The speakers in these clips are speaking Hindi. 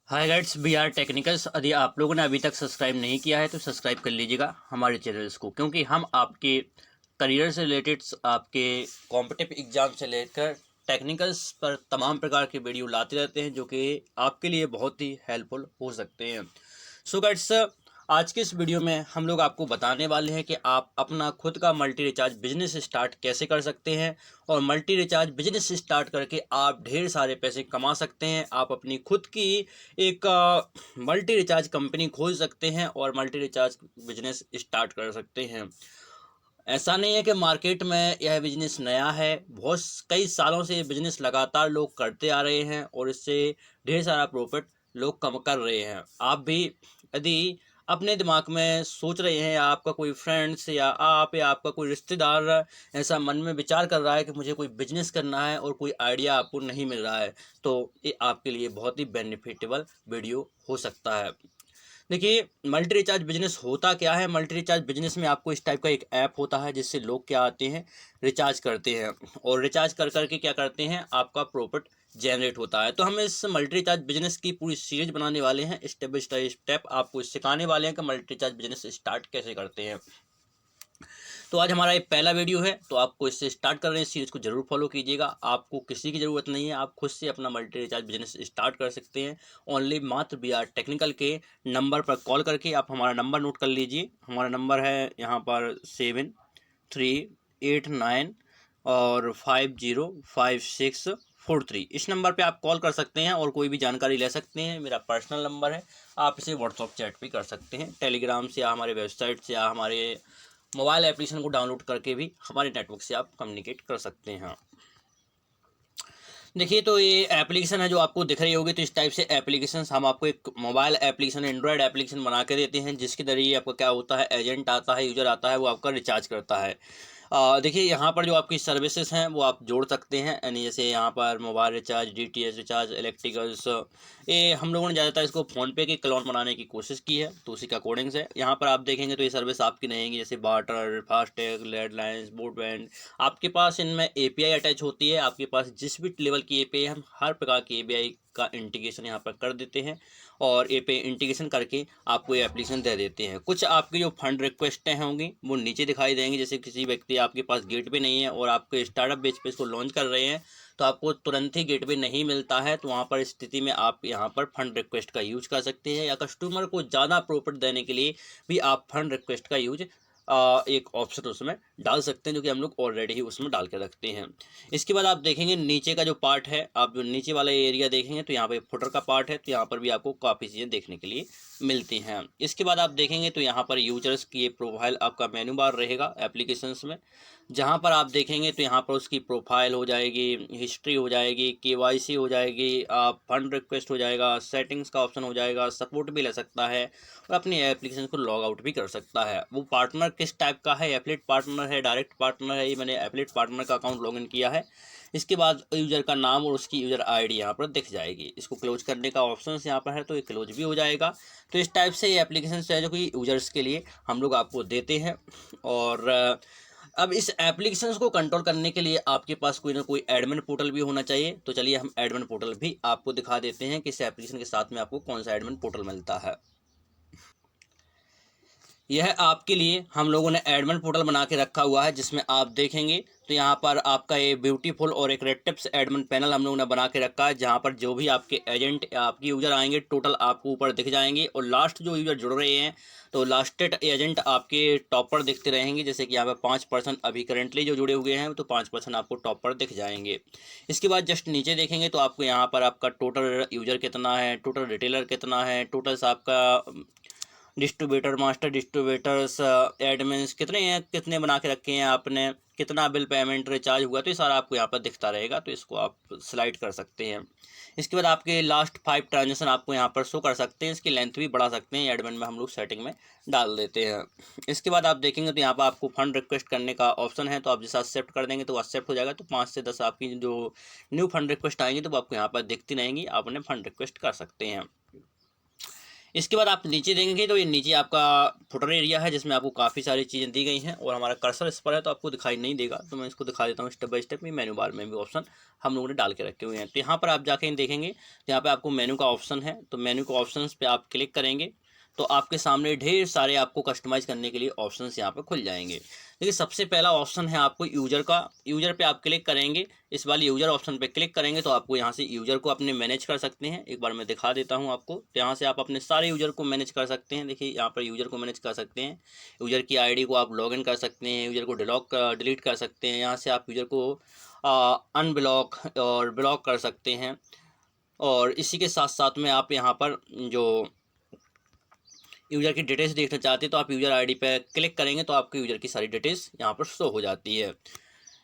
Hi guides, we are technicals. यदि आप लोगों ने अभी तक सब्सक्राइब नहीं किया है तो सब्सक्राइब कर लीजिएगा हमारे चैनल्स को, क्योंकि हम आपके करियर से रिलेटेड, आपके कॉम्पिटिटिव एग्जाम से लेकर टेक्निकल्स पर तमाम प्रकार के वीडियो लाते रहते हैं जो कि आपके लिए बहुत ही हेल्पफुल हो सकते हैं। सो गाइड्स, आज के इस वीडियो में हम लोग आपको बताने वाले हैं कि आप अपना खुद का मल्टी रिचार्ज बिजनेस स्टार्ट कैसे कर सकते हैं और मल्टी रिचार्ज बिजनेस स्टार्ट करके आप ढेर सारे पैसे कमा सकते हैं। आप अपनी खुद की एक मल्टी रिचार्ज कंपनी खोल सकते हैं और मल्टी रिचार्ज बिजनेस स्टार्ट कर सकते हैं। ऐसा नहीं है कि मार्केट में यह बिजनेस नया है, बहुत कई सालों से ये बिजनेस लगातार लोग करते आ रहे हैं और इससे ढेर सारा प्रॉफिट लोग कम कर रहे हैं। आप भी यदि अपने दिमाग में सोच रहे हैं, या आपका कोई फ्रेंड्स या आपका कोई रिश्तेदार ऐसा मन में विचार कर रहा है कि मुझे कोई बिजनेस करना है और कोई आइडिया आपको नहीं मिल रहा है, तो ये आपके लिए बहुत ही बेनिफिटेबल वीडियो हो सकता है। देखिए, मल्टी रिचार्ज बिजनेस होता क्या है। मल्टी रिचार्ज बिजनेस में आपको इस टाइप का एक ऐप होता है जिससे लोग क्या आते हैं, रिचार्ज करते हैं और रिचार्ज कर करके क्या करते हैं, आपका प्रॉफिट जनरेट होता है। तो हम इस मल्टी रिचार्ज बिजनेस की पूरी सीरीज बनाने वाले हैं, स्टेप बाय स्टेप आपको सिखाने वाले हैं कि मल्टी रिचार्ज बिजनेस स्टार्ट कैसे करते हैं। तो आज हमारा ये पहला वीडियो है, तो आपको इससे स्टार्ट कर रहे हैं, इस सीरीज़ को जरूर फॉलो कीजिएगा। आपको किसी की ज़रूरत नहीं है, आप खुद से अपना मल्टी रिचार्ज बिजनेस स्टार्ट कर सकते हैं। ओनली मात्र वी आर टेक्निकल के नंबर पर कॉल करके आप हमारा नंबर नोट कर लीजिए। हमारा नंबर है यहाँ पर 7389 और 505643। इस नंबर पे आप कॉल कर सकते हैं और कोई भी जानकारी ले सकते हैं। मेरा पर्सनल नंबर है, आप इसे व्हाट्सअप चैट भी कर सकते हैं, टेलीग्राम से या हमारे वेबसाइट से या हमारे मोबाइल एप्लीकेशन को डाउनलोड करके भी हमारे नेटवर्क से आप कम्युनिकेट कर सकते हैं। देखिए, तो ये एप्लीकेशन है जो आपको दिख रही होगी। तो इस टाइप से एप्लीकेशन हम आपको एक मोबाइल एप्लीकेशन, एंड्रॉयड एप्लीकेशन बना के देते हैं, जिसके जरिए आपका क्या होता है, एजेंट आता है, यूजर आता है, वो आपका रिचार्ज करता है। देखिए, यहाँ पर जो आपकी सर्विसेज हैं वो आप जोड़ सकते हैं, यानी जैसे यहाँ पर mobile recharge, DTH recharge, electricals. ये हम लोगों ने ज़्यादातर इसको फ़ोनपे के क्लोन बनाने की कोशिश की है, तो उसी के अकॉर्डिंग से यहाँ पर आप देखेंगे तो ये सर्विस आपकी नहीं है, जैसे वाटर, फास्टैग, लैंडलाइंस, ब्रॉडबैंड। आपके पास इनमें एपीआई अटैच होती है। आपके पास जिस भी लेवल की एपीआई, हम हर प्रकार की एपीआई का इंटीग्रेशन यहाँ पर कर देते हैं और एपीआई इंटीग्रेशन करके आपको ये एप्लीकेशन दे देते हैं। कुछ आपकी जो फंड रिक्वेस्टें होंगी वो नीचे दिखाई देंगी। जैसे किसी व्यक्ति, आपके पास गेटवे नहीं है और आपके स्टार्टअप बेस पे इसको लॉन्च कर रहे हैं, तो आपको तुरंत ही गेटवे नहीं मिलता है, तो वहाँ पर स्थिति में आप यहाँ पर फंड रिक्वेस्ट का यूज कर सकते हैं, या कस्टमर को ज़्यादा प्रॉफिट देने के लिए भी आप फंड रिक्वेस्ट का यूज एक ऑप्शन उसमें डाल सकते हैं, जो कि हम लोग ऑलरेडी ही उसमें डाल के रखते हैं। इसके बाद आप देखेंगे नीचे का जो पार्ट है, आप जो नीचे वाला एरिया देखेंगे तो यहाँ पे फुटर का पार्ट है, तो यहाँ पर भी आपको काफ़ी चीज़ें देखने के लिए मिलती हैं। इसके बाद आप देखेंगे तो यहाँ पर यूजर्स की ये प्रोफाइल, आपका मेन्यू बार रहेगा एप्लीकेशंस में, जहाँ पर आप देखेंगे तो यहाँ पर उसकी प्रोफाइल हो जाएगी, हिस्ट्री हो जाएगी, केवाईसी हो जाएगी, आप फंड रिक्वेस्ट हो जाएगा, सेटिंग्स का ऑप्शन हो जाएगा, सपोर्ट भी ले सकता है और अपनी एप्लीकेशन को लॉग आउट भी कर सकता है। वो पार्टनर किस टाइप का है, एफिलिएट पार्टनर है, डायरेक्ट पार्टनर है, ये मैंने एफिलिएट पार्टनर का अकाउंट लॉगिन किया है। इसके बाद यूज़र का नाम और उसकी यूज़र आईडी यहाँ पर दिख जाएगी। इसको क्लोज करने का ऑप्शन यहाँ पर है, तो ये क्लोज भी हो जाएगा। तो इस टाइप से ये एप्लीकेशन है जो कि यूजर्स के लिए हम लोग आपको देते हैं। और अब इस एप्लीकेशंस को कंट्रोल करने के लिए आपके पास कोई ना कोई एडमिन पोर्टल भी होना चाहिए। तो चलिए हम एडमिन पोर्टल भी आपको दिखा देते हैं कि इस एप्लीकेशन के साथ में आपको कौन सा एडमिन पोर्टल मिलता है। यह आपके लिए हम लोगों ने एडमिन पोर्टल बना के रखा हुआ है, जिसमें आप देखेंगे तो यहाँ पर आपका ये ब्यूटीफुल और एक रेड टिप्स एडमिन पैनल हम लोगों ने बना के रखा है, जहाँ पर जो भी आपके एजेंट, आपके यूज़र आएंगे, टोटल आपको ऊपर दिख जाएंगे और लास्ट जो यूज़र जुड़ रहे हैं तो लास्टेड एजेंट आपके टॉप पर दिखते रहेंगे। जैसे कि यहाँ पर 5% अभी करेंटली जो जुड़े हुए हैं, तो 5% आपको टॉप पर दिख जाएंगे। इसके बाद जस्ट नीचे देखेंगे तो आपको यहाँ पर आपका टोटल यूज़र कितना है, टोटल रिटेलर कितना है, टोटल्स आपका डिस्ट्रीब्यूटर, मास्टर डिस्ट्रीब्यूटर्स, एडमिन्स कितने हैं, कितने बना के रखे हैं आपने, कितना बिल पेमेंट रिचार्ज हुआ, तो ये सारा आपको यहाँ पर दिखता रहेगा। तो इसको आप स्लाइड कर सकते हैं। इसके बाद आपके लास्ट 5 ट्रांजेक्शन आपको यहाँ पर शो कर सकते हैं। इसकी लेंथ भी बढ़ा सकते हैं, एडमिन में हम लोग सेटिंग में डाल देते हैं। इसके बाद आप देखेंगे तो यहाँ पर आपको फंड रिक्वेस्ट करने का ऑप्शन है, तो आप जैसा एक्सेप्ट कर देंगे तो एक्सेप्ट हो जाएगा। तो 5 से 10 आपकी जो न्यू फंड रिक्वेस्ट आएंगी तो वो आपको यहाँ पर दिखती रहेंगी, आप उन्हें फंड रिक्वेस्ट कर सकते हैं। इसके बाद आप नीचे देखेंगे तो ये नीचे आपका फुटर एरिया है जिसमें आपको काफ़ी सारी चीज़ें दी गई हैं और हमारा कर्सर इस पर है तो आपको दिखाई नहीं देगा, तो मैं इसको दिखा देता हूँ step by step. Menu bar में भी ऑप्शन हम लोगों ने डाल के रखे हुए हैं। तो यहाँ पर आप जाके देखेंगे तो यहाँ पे आपको मेन्यू का ऑप्शन है, तो मेन्यू के ऑप्शंस पे आप क्लिक करेंगे तो आपके सामने ढेर सारे आपको कस्टमाइज़ करने के लिए ऑप्शंस यहाँ पे खुल जाएंगे। देखिए सबसे पहला ऑप्शन है आपको यूज़र का। यूज़र पे आप क्लिक करेंगे, इस वाले यूज़र ऑप्शन पे क्लिक करेंगे तो आपको यहाँ से यूज़र को अपने मैनेज कर सकते हैं। एक बार मैं दिखा देता हूँ आपको, तो यहाँ से आप अपने सारे यूज़र को मैनेज कर सकते हैं। देखिए यहाँ पर यूज़र को मैनेज कर सकते हैं, यूज़र की आईडी को आप लॉगिन कर सकते हैं, यूज़र को डिलीट कर सकते हैं, यहाँ से आप यूज़र को अनब्लॉक और ब्लॉक कर सकते हैं। और इसी के साथ साथ में आप यहाँ पर जो यूज़र की डिटेल्स देखना चाहते हैं तो आप यूज़र आईडी पे क्लिक करेंगे तो आपके यूज़र की सारी डिटेल्स यहाँ पर शो हो जाती है।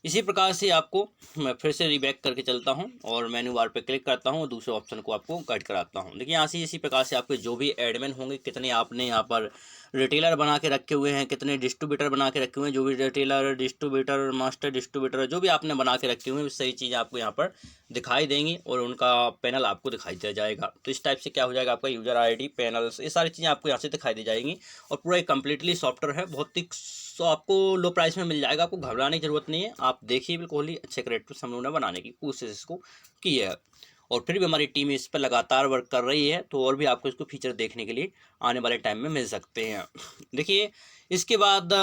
इसी प्रकार से आपको मैं फिर से रीबैक करके चलता हूँ और मेन्यू बार पे क्लिक करता हूँ और दूसरे ऑप्शन को आपको गाइड कराता हूँ। देखिए यहाँ से इसी प्रकार से आपके जो भी एडमिन होंगे, कितने आपने यहाँ पर रिटेलर बना के रखे हुए हैं, कितने डिस्ट्रीब्यूटर बना के रखे हुए हैं, जो भी रिटेलर, डिस्ट्रीब्यूटर, मास्टर डिस्ट्रीब्यूटर जो भी आपने बना के रखे हुए हैं, सही चीज़ आपको यहाँ पर दिखाई देंगी और उनका पैनल आपको दिखाई दे जाएगा। तो इस टाइप से क्या हो जाएगा, आपका यूज़र आईडी, पैनल्स, ये सारी चीज़ें आपको यहाँ से दिखाई दे जाएंगी और पूरा एक कम्प्लीटली सॉफ्टवेयर है, बहुत ही तो आपको लो प्राइस में मिल जाएगा। आपको घबराने की ज़रूरत नहीं है, आप देखिए बिल्कुल ही अच्छे रेट पर हम लोगों ने बनाने की कोशिश इसको की है और फिर भी हमारी टीम इस पर लगातार वर्क कर रही है, तो और भी आपको इसको फीचर देखने के लिए आने वाले टाइम में मिल सकते हैं। देखिए इसके बाद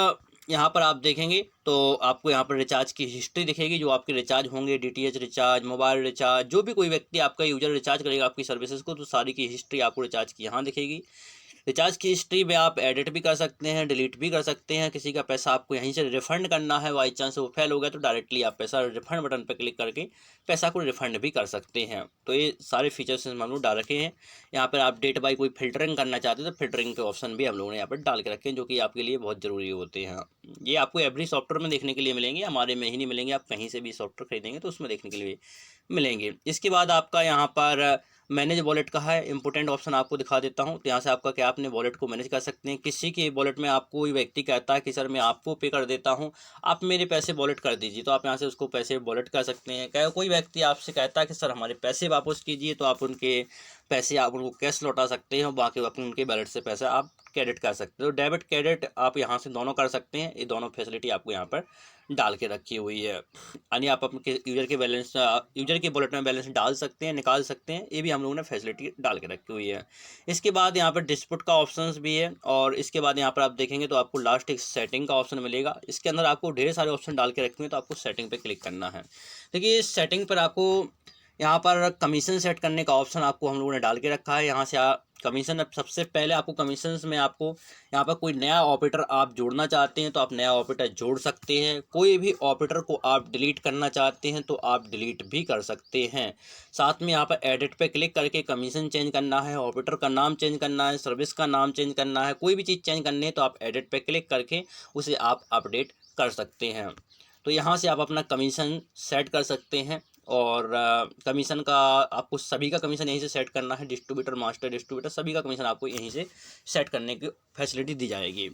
यहाँ पर आप देखेंगे तो आपको यहाँ पर रिचार्ज की हिस्ट्री दिखेगी, जो आपके रिचार्ज होंगे, डीटीएच रिचार्ज, मोबाइल रिचार्ज, जो भी कोई व्यक्ति आपका यूज़र रिचार्ज करेगा आपकी सर्विसेज को, तो सारी की हिस्ट्री आपको रिचार्ज की यहाँ दिखेगी। रिचार्ज की हिस्ट्री में आप एडिट भी कर सकते हैं, डिलीट भी कर सकते हैं। किसी का पैसा आपको यहीं से रिफ़ंड करना है, बाई चांस वो फेल हो गया तो डायरेक्टली आप पैसा रिफ़ंड बटन पर क्लिक करके पैसा को रिफ़ंड भी कर सकते हैं। तो ये सारे फीचर्स हम लोग डाल रखे हैं। यहाँ पर आप डेट बाई कोई फ़िल्टरिंग करना चाहते हैं तो फ़िल्टरिंग के ऑप्शन भी हम लोगों ने यहाँ पर डाल के रखे हैं, जो कि आपके लिए बहुत ज़रूरी होते हैं। ये आपको एवरी सॉफ्टवेयर में देखने के लिए मिलेंगे, हमारे में ही नहीं मिलेंगे, आप कहीं से भी सॉफ्टवेयर खरीदेंगे तो उसमें देखने के लिए मिलेंगे। इसके बाद आपका यहाँ पर मैनेज वॉलेट का है, इंपॉर्टेंट ऑप्शन आपको दिखा देता हूँ। तो यहाँ से आपका क्या अपने वॉलेट को मैनेज कर सकते हैं। किसी के वॉलेट में आपको कोई व्यक्ति कहता है कि सर मैं आपको पे कर देता हूँ, आप मेरे पैसे वॉलेट कर दीजिए, तो आप यहाँ से उसको पैसे वॉलेट कर सकते हैं। क्या कोई व्यक्ति आपसे कहता है कि सर हमारे पैसे वापस कीजिए, तो आप उनके पैसे आप उनको कैश लौटा सकते हैं और बाकी अपने उनके बैलेट से पैसा आप क्रेडिट कर सकते हो। डेबिट क्रेडिट आप यहाँ से दोनों कर सकते हैं, ये दोनों फैसिलिटी आपको यहाँ पर डाल के रखी हुई है। यानी आप अपने यूज़र के बैलेंस, यूज़र के वॉलेट में बैलेंस डाल सकते हैं, निकाल सकते हैं, ये भी हम लोगों ने फैसिलिटी डाल के रखी हुई है। इसके बाद यहाँ पर डिस्प्यूट का ऑप्शंस भी है और इसके बाद यहाँ पर आप देखेंगे तो आपको लास्ट एक सेटिंग का ऑप्शन मिलेगा। इसके अंदर आपको ढेर सारे ऑप्शन डाल के रखे हुए हैं, तो आपको सेटिंग पे क्लिक करना है। देखिए इस सेटिंग पर आपको यहाँ पर कमीशन सेट करने का ऑप्शन आपको हम लोगों ने डाल के रखा है। यहाँ से कमीशन, अब सबसे पहले आपको कमीशंस में आपको यहाँ पर कोई नया ऑपरेटर आप जोड़ना चाहते हैं तो आप नया ऑपरेटर जोड़ सकते हैं। कोई भी ऑपरेटर को आप डिलीट करना चाहते हैं तो आप डिलीट भी कर सकते हैं। साथ में यहाँ पर एडिट पे क्लिक करके कमीशन चेंज करना है, ऑपरेटर का नाम चेंज करना है, सर्विस का नाम चेंज करना है, कोई भी चीज़ चेंज करनी है तो आप एडिट पे क्लिक करके उसे आप अपडेट कर सकते हैं। तो यहाँ से आप अपना कमीशन सेट कर सकते हैं और कमीशन का आपको सभी का कमीशन यहीं से सेट करना है। डिस्ट्रीब्यूटर, मास्टर डिस्ट्रीब्यूटर, सभी का कमीशन आपको यहीं से सेट करने की फैसिलिटी दी जाएगी।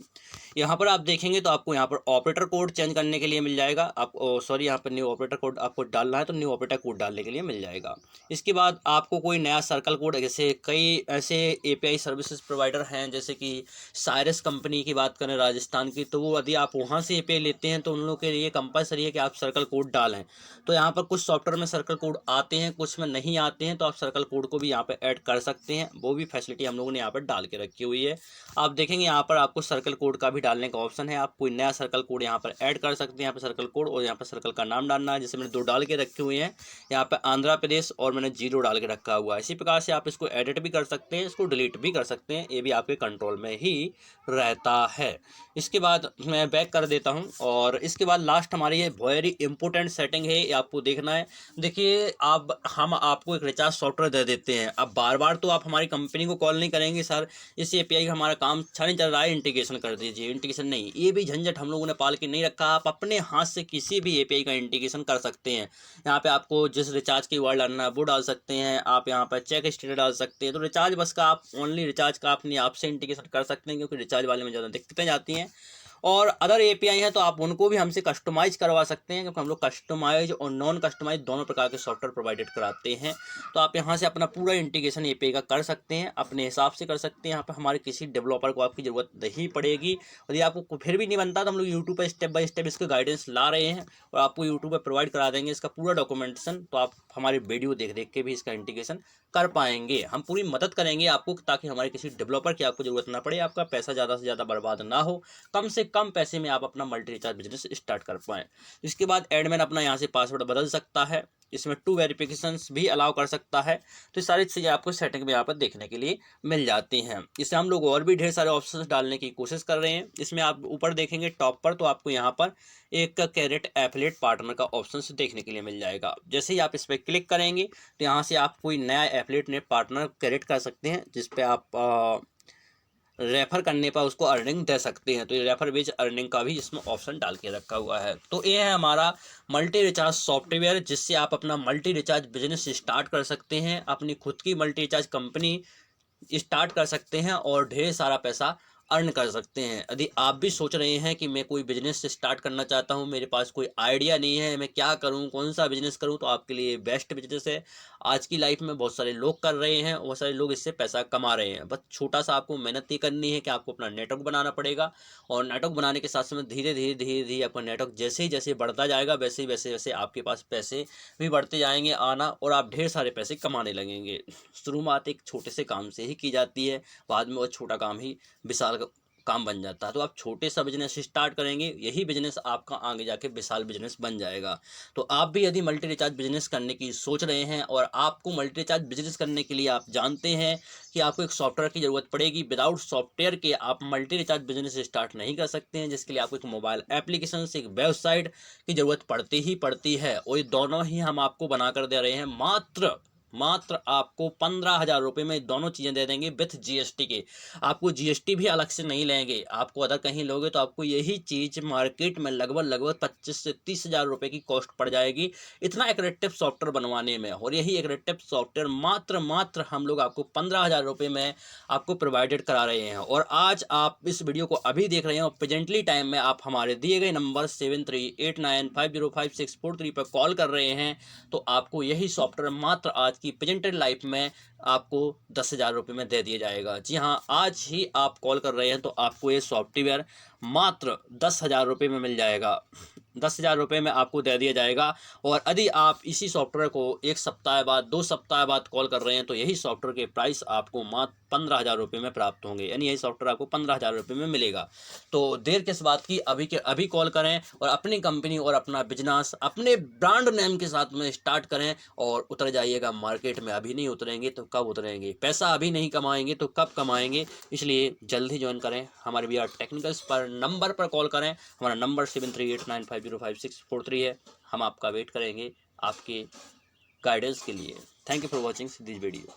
यहाँ पर आप देखेंगे तो आपको यहाँ पर ऑपरेटर कोड चेंज करने के लिए मिल जाएगा। आप सॉरी, यहाँ पर न्यू ऑपरेटर कोड आपको डालना है तो न्यू ऑपरेटर कोड डालने के लिए मिल जाएगा। इसके बाद आपको कोई नया सर्कल कोड, जैसे कई ऐसे API सर्विसेज प्रोवाइडर हैं जैसे कि साइरस कंपनी की बात करें राजस्थान की, तो वो यदि आप वहाँ से API लेते हैं तो उन लोगों के लिए कंपलसरी है कि आप सर्कल कोड डालें। तो यहाँ पर कुछ सॉफ्टवेयर में सर्कल कोड आते हैं, कुछ में नहीं आते हैं, तो आप सर्कल कोड को भी यहाँ पर ऐड कर सकते हैं। वो भी फैसिलिटी हम लोगों ने यहाँ पर डाल के रखी हुई है। आप देखेंगे यहाँ पर आपको सर्कल कोड का भी डालने का ऑप्शन है। आप कोई नया सर्कल कोड यहाँ पर ऐड कर सकते हैं। यहाँ पर सर्कल कोड और यहाँ पर सर्कल का नाम डालना है, जैसे मैंने 2 डाल के रखे हुए हैं यहाँ पर आंध्र प्रदेश और मैंने 0 डाल के रखा हुआ है। इसी प्रकार से आप इसको एडिट भी कर सकते हैं, इसको डिलीट भी कर सकते हैं, ये भी आपके कंट्रोल में ही रहता है। इसके बाद मैं बैक कर देता हूँ और इसके बाद लास्ट हमारी ये वेरी इंपॉर्टेंट सेटिंग है, ये आपको देखना है। देखिए हम आपको एक रिचार्ज सॉफ्टवेयर दे देते हैं, अब बार बार तो आप हमारी कंपनी को कॉल नहीं करेंगे सर इस API का हमारा काम अच्छा नहीं चल रहा है, इंटीग्रेशन कर दीजिए। इंटीग्रेशन नहीं, ये भी झंझट हम लोगों ने पाल के नहीं रखा। आप अपने हाथ से किसी भी API का इंटीग्रेशन कर सकते हैं। यहाँ पे आपको जिस रिचार्ज की वर्ड डालना है वो डाल सकते हैं, आप यहाँ पर चेक स्टेटस डाल सकते हैं। तो रिचार्ज बस का आप ओनली रिचार्ज का अपने आप से इंटीग्रेशन कर सकते हैं, क्योंकि रिचार्ज वाले में ज़्यादा दिक्कतें जाती हैं और अदर एपीआई हैं तो आप उनको भी हमसे कस्टमाइज़ करवा सकते हैं, क्योंकि हम लोग कस्टमाइज़ और नॉन कस्टमाइज़ दोनों प्रकार के सॉफ्टवेयर प्रोवाइडेड कराते हैं। तो आप यहाँ से अपना पूरा इंटीग्रेशन एपीआई का कर सकते हैं, अपने हिसाब से कर सकते हैं। यहाँ पर हमारे किसी डेवलपर को आपकी ज़रूरत नहीं पड़ेगी। और ये आपको फिर भी नहीं बनता तो हम लोग यूट्यूब पर स्टेप बाय स्टेप इसके गाइडेंस ला रहे हैं और आपको यूट्यूब पर प्रोवाइड करा देंगे इसका पूरा डॉक्यूमेंटेशन। तो आप हमारे वीडियो देख देख के भी इसका इंटीग्रेशन कर पाएंगे। हम पूरी मदद करेंगे आपको, ताकि हमारे किसी डेवलपर की आपको ज़रूरत ना पड़े, आपका पैसा ज़्यादा से ज़्यादा बर्बाद ना हो, कम से कम पैसे में आप अपना मल्टी रिचार्ज बिजनेस स्टार्ट कर पाएँ। इसके बाद एडमिन अपना यहाँ से पासवर्ड बदल सकता है, इसमें 2 वेरिफिकेशंस भी अलाउ कर सकता है। तो ये सारी चीज़ें आपको सेटिंग में यहाँ पर देखने के लिए मिल जाती हैं। इससे हम लोग और भी ढेर सारे ऑप्शंस डालने की कोशिश कर रहे हैं। इसमें आप ऊपर देखेंगे टॉप पर, तो आपको यहाँ पर एक कैरेट एफिलिएट पार्टनर का ऑप्शन देखने के लिए मिल जाएगा। जैसे ही आप इस पर क्लिक करेंगे तो यहाँ से आप कोई नया एफिलिएट नेट पार्टनर क्रिएट कर सकते हैं, जिस पे आप रेफर करने पर उसको अर्निंग दे सकते हैं। तो ये रेफर बेस्ड अर्निंग का भी इसमें ऑप्शन डाल के रखा हुआ है। तो ये है हमारा मल्टी रिचार्ज सॉफ्टवेयर, जिससे आप अपना मल्टी रिचार्ज बिजनेस स्टार्ट कर सकते हैं, अपनी खुद की मल्टी रिचार्ज कंपनी स्टार्ट कर सकते हैं और ढेर सारा पैसा अर्न कर सकते हैं। यदि आप भी सोच रहे हैं कि मैं कोई बिजनेस स्टार्ट करना चाहता हूं, मेरे पास कोई आइडिया नहीं है, मैं क्या करूं, कौन सा बिजनेस करूं, तो आपके लिए बेस्ट बिजनेस है। आज की लाइफ में बहुत सारे लोग कर रहे हैं, बहुत सारे लोग इससे पैसा कमा रहे हैं। बस छोटा सा आपको मेहनत ही करनी है कि आपको अपना नेटवर्क बनाना पड़ेगा, और नेटवर्क बनाने के साथ साथ धीरे धीरे धीरे धीरे आपका नेटवर्क जैसे ही जैसे बढ़ता जाएगा, वैसे ही वैसे वैसे आपके पास पैसे भी बढ़ते जाएंगे आना, और आप ढेर सारे पैसे कमाने लगेंगे। शुरुआत एक छोटे से काम से ही की जाती है, बाद में वो छोटा काम ही विशाल काम बन जाता है। तो आप छोटे सा बिजनेस स्टार्ट करेंगे, यही बिजनेस आपका आगे जाके विशाल बिजनेस बन जाएगा। तो आप भी यदि मल्टी रिचार्ज बिजनेस करने की सोच रहे हैं, और आपको मल्टी रिचार्ज बिजनेस करने के लिए आप जानते हैं कि आपको एक सॉफ्टवेयर की ज़रूरत पड़ेगी, विदाउट सॉफ्टवेयर के आप मल्टी रिचार्ज बिजनेस स्टार्ट नहीं कर सकते हैं, जिसके लिए आपको एक मोबाइल एप्लीकेशन से एक वेबसाइट की ज़रूरत पड़ती ही पड़ती है। और ये दोनों ही हम आपको बना कर दे रहे हैं, मात्र आपको 15,000 रुपये में दोनों चीज़ें दे देंगे विथ जीएसटी के। आपको जीएसटी भी अलग से नहीं लेंगे। आपको अदर कहीं लोगे तो आपको यही चीज़ मार्केट में लगभग 25 से 30,000 रुपये की कॉस्ट पड़ जाएगी, इतना एग्रेसिव सॉफ्टवेयर बनवाने में। और यही एग्रेसिव सॉफ्टवेयर मात्र हम लोग आपको 15,000 रुपये में आपको प्रोवाइडेड करा रहे हैं। और आज आप इस वीडियो को अभी देख रहे हैं, और प्रेजेंटली टाइम में आप हमारे दिए गए नंबर 7389505643 पर कॉल कर रहे हैं, तो आपको यही सॉफ्टवेयर मात्र आज की प्रेजेंटेड लाइफ में आपको 10,000 रुपये में दे दिया जाएगा। जी हाँ, आज ही आप कॉल कर रहे हैं तो आपको ये सॉफ्टवेयर मात्र 10,000 रुपये में मिल जाएगा। 10,000 रुपये में आपको दे दिया जाएगा। और यदि आप इसी सॉफ्टवेयर को 1 सप्ताह बाद 2 सप्ताह बाद कॉल कर रहे हैं, तो यही सॉफ्टवेयर के प्राइस आपको मात्र 15,000 रुपये में प्राप्त होंगे, यानी यही सॉफ्टवेयर आपको 15,000 रुपये में मिलेगा। तो देर किस बात की, अभी के अभी कॉल करें और अपनी कंपनी और अपना बिजनेस अपने ब्रांड नेम के साथ में स्टार्ट करें और उतर जाइएगा मार्केट में। अभी नहीं उतरेंगे तो कब उतरेंगे, पैसा अभी नहीं कमाएंगे तो कब कमाएंगे। इसलिए जल्दी ज्वाइन करें हमारे VR टेक्निकल्स पर, नंबर पर कॉल करें। हमारा नंबर 7389505643 है। हम आपका वेट करेंगे आपके गाइडेंस के लिए। Thank you for watching this video.